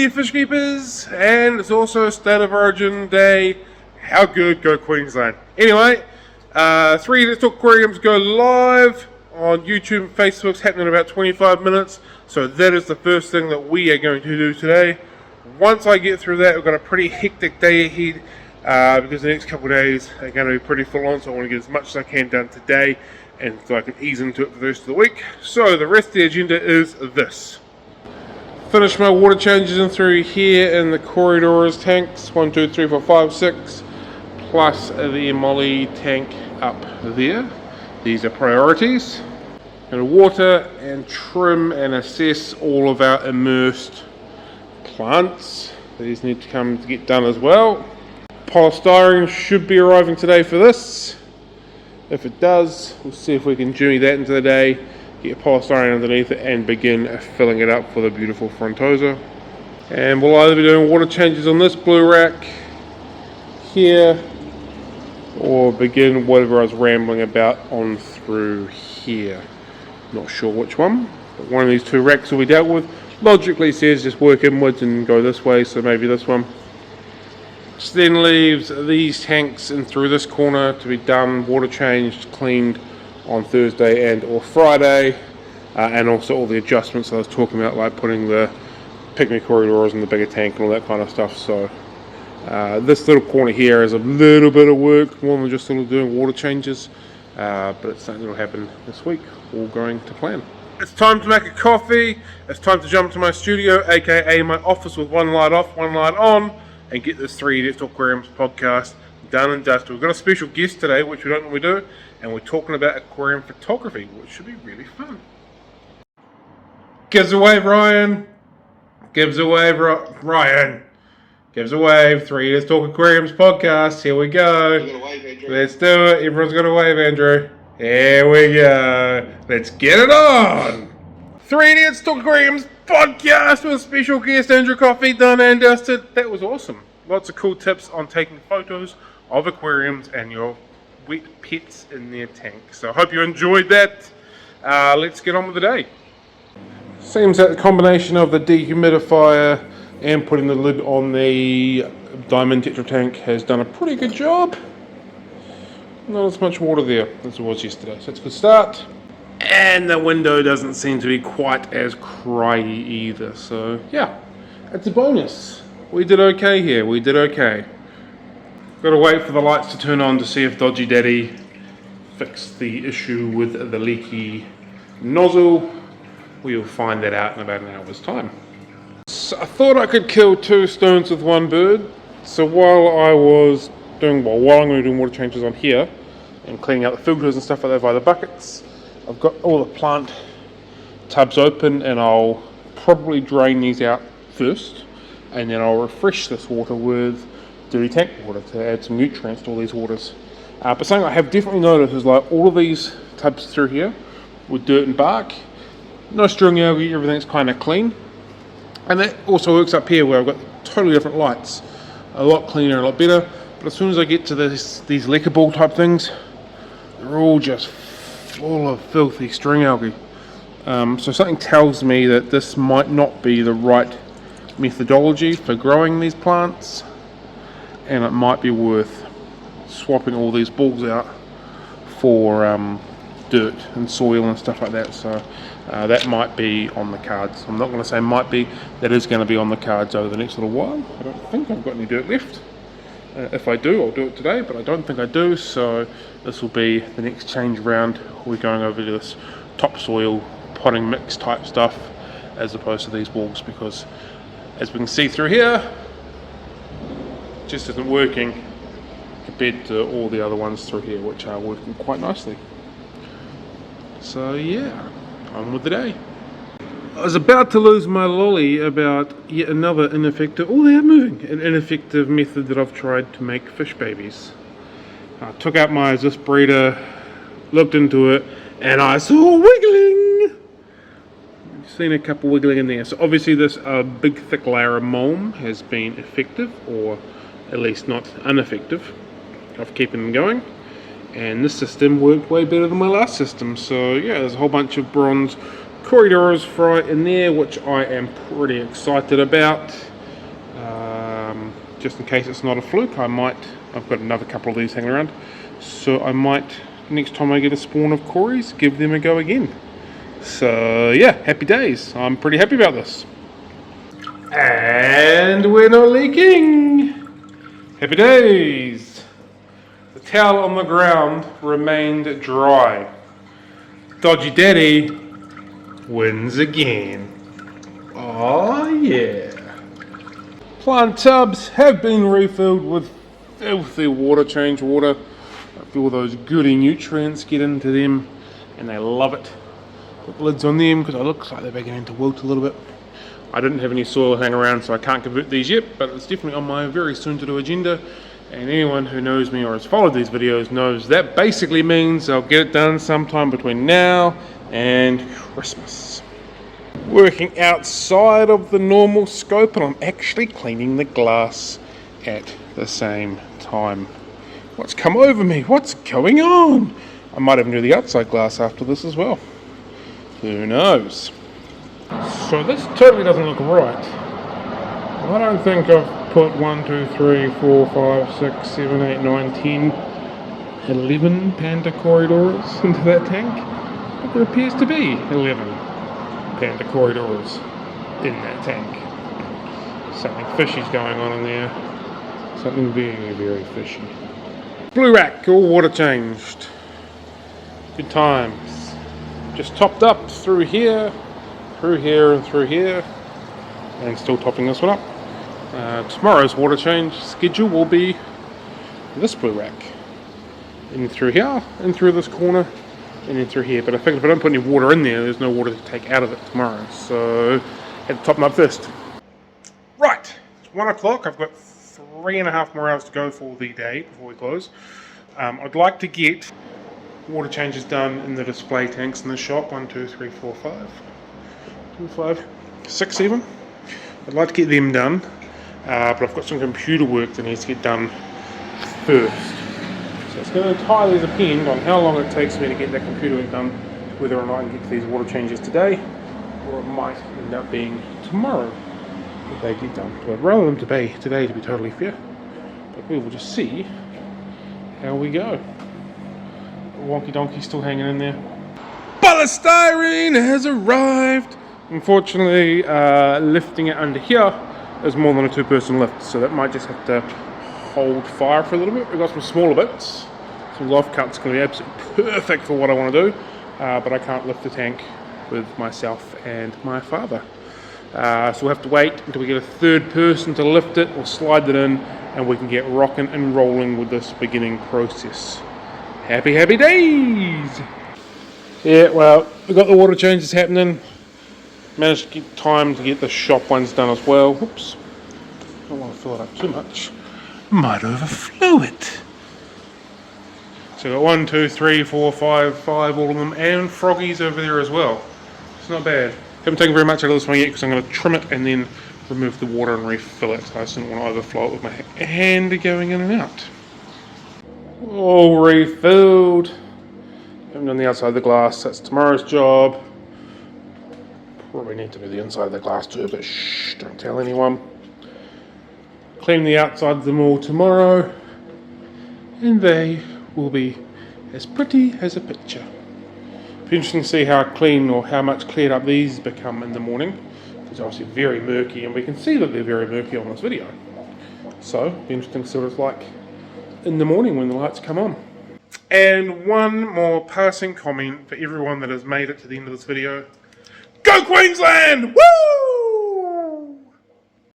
weekend, fish keepers, and it's also State of Origin Day. How good, go Queensland. Anyway, 3 Let's Talk Aquariums go live on YouTube and Facebook. It's happening in about 25 minutes, so that is the first thing that we are going to do today. Once I get through that, we've got a pretty hectic day ahead, because the next couple of days are going to be pretty full on, so I want to get as much as I can done today, and so I can ease into it for the rest of the week. So the rest of the agenda is this. Finish my water changes in through here in the Corridors tanks, 1, 2, 3, 4, 5, 6, plus the Molly tank up there. These are priorities. Going to water and trim and assess all of our immersed plants. These need to come to get done as well. Polystyrene should be arriving today for this. If it does, we'll see if we can jimmy that into the day, get polystyrene underneath it and begin filling it up for the beautiful Frontosa. And we'll either be doing water changes on this blue rack here, or begin whatever I was rambling about on through here. Not sure which one, but one of these two racks will be dealt with. Logically says just work inwards and go this way, so maybe this one. Which then leaves these tanks in through this corner to be done, water changed, cleaned on Thursday and or Friday, and also all the adjustments I was talking about, like putting the picnic corridors in the bigger tank and all that kind of stuff. So this little corner here is a little bit of work, more than just sort of doing water changes, but it's something that will happen this week, all going to plan. It's time to make a coffee. It's time to jump to my studio, aka my office, with one light off, one light on, and get this 3 Let's Talk Aquariums podcast done and dusted. We've got a special guest today, which we don't normally do, and we're talking about aquarium photography, which should be really fun. Gives a wave, Ryan. Gives a wave, Ryan. Gives a wave. 3 Let's Talk Aquariums podcast. Here we go. Got a wave, Andrew. Let's do it. Everyone's got a wave, Andrew. Here we go. Let's get it on. 3 Let's Talk Aquariums podcast with a special guest, Andrew Coffey, done and dusted. That was awesome. Lots of cool tips on taking photos of aquariums and your wet pets in their tank. So I hope you enjoyed that. Let's get on with the day. Seems that the combination of the dehumidifier and putting the lid on the Diamond Tetra tank has done a pretty good job. Not as much water there as there was yesterday, so that's a good start. And the window doesn't seem to be quite as craggy either, so yeah, it's a bonus. We did okay here, we did okay. Got to wait for the lights to turn on to see if Dodgy Daddy fixed the issue with the leaky nozzle. We'll find that out in about an hour's time. So I thought I could kill 2 stones with one bird. So while I'm going to be doing water changes on here and cleaning out the filters and stuff like that via the buckets, I've got all the plant tubs open, and I'll probably drain these out first, and then I'll refresh this water with dirty tank water to add some nutrients to all these waters. But something I have definitely noticed is like all of these tubs through here with dirt and bark, no string algae, everything's kind of clean. And that also works up here where I've got totally different lights, a lot cleaner, a lot better. But as soon as I get to these lecker ball type things, they're all just full of filthy string algae. So something tells me that this might not be the right methodology for growing these plants, and it might be worth swapping all these balls out for dirt and soil and stuff like that. So that might be on the cards. I'm not going to say might be, that is going to be on the cards over the next little while. I don't think I've got any dirt left. If I do, I'll do it today, but I don't think I do, so this will be the next change round. We're going over to this topsoil potting mix type stuff as opposed to these balls, because as we can see through here, it just isn't working compared to all the other ones through here, which are working quite nicely. So yeah, on with the day. I was about to lose my lolly about yet another ineffective, oh they are moving, an ineffective method that I've tried to make fish babies. I took out my Zis breeder, looked into it, and I saw wiggling! Seen a couple wiggling in there. So obviously this big thick layer of mulm has been effective, or at least not ineffective, of keeping them going. And this system worked way better than my last system. So yeah, there's a whole bunch of bronze Corridors fry in there, which I am pretty excited about. Just in case it's not a fluke, I've got another couple of these hanging around, so I might, next time I get a spawn of Cories, give them a go again. So yeah, happy days. I'm pretty happy about this. And we're not leaking. Happy days. The towel on the ground remained dry. Dodgy Daddy wins again. Oh yeah. Plant tubs have been refilled with filthy water, change water. I feel those goody nutrients get into them and they love it. Put the lids on them because it looks like they're beginning to wilt a little bit. I didn't have any soil hanging around, so I can't convert these yet, but it's definitely on my very soon to do agenda. And anyone who knows me or has followed these videos knows that basically means I'll get it done sometime between now and Christmas. Working outside of the normal scope, and I'm actually cleaning the glass at the same time. What's come over me? What's going on? I might even do the outside glass after this as well. Who knows? So this totally doesn't look right. I don't think I've put 1, 2, 3, 4, 5, 6, 7, 8, 9, 10, 11 panda corridors into that tank. But there appears to be 11 panda corridors in that tank. Something fishy's going on in there. Something very, very fishy. Blue rack, all water changed. Good times. Just topped up through here, and through here, and still topping this one up. Tomorrow's water change schedule will be this blue rack. In through here, in through this corner, and in through here. But I figured if I don't put any water in there, there's no water to take out of it tomorrow. So, had to top them up first. Right, it's 1 o'clock. I've got 3.5 more hours to go for the day before we close. I'd like to get water changes done in the display tanks in the shop. 1, 2, 3, 4, 5. 2, 5, 6 even. I'd like to get them done, but I've got some computer work that needs to get done first. So it's going to entirely depend on how long it takes me to get that computer work done, whether or not I can get to these water changes today, or it might end up being tomorrow that they get done. So I'd rather them today to be totally fair, but we will just see how we go. Wonky Donkey's still hanging in there. Polystyrene has arrived! Unfortunately, lifting it under here is more than a 2-person lift, so that might just have to hold fire for a little bit. We've got some smaller bits. Some loft cuts going to be absolutely perfect for what I want to do, but I can't lift the tank with myself and my father. So we'll have to wait until we get a 3rd person to lift it or slide it in, and we can get rocking and rolling with this beginning process. Happy, happy days! Yeah, well, we've got the water changes happening. Managed to get time to get the shop ones done as well. Whoops. Don't want to fill it up too much. Might overflow it. So we've got 1, 2, 3, 4, 5, all of them, and froggies over there as well. It's not bad. Haven't taken very much out of this one yet because I'm going to trim it and then remove the water and refill it. So I just didn't want to overflow it with my hand going in and out. All refilled. Haven't done the outside of the glass. That's tomorrow's job. Probably need to do the inside of the glass too, but shh, don't tell anyone. Clean the outside of them all tomorrow, and they will be as pretty as a picture. Be interesting to see how clean or how much cleared up these become in the morning. It's obviously very murky, and we can see that they're very murky on this video. So, be interesting to see what it's like in the morning when the lights come on. And one more passing comment for everyone that has made it to the end of this video. Go Queensland! Woo!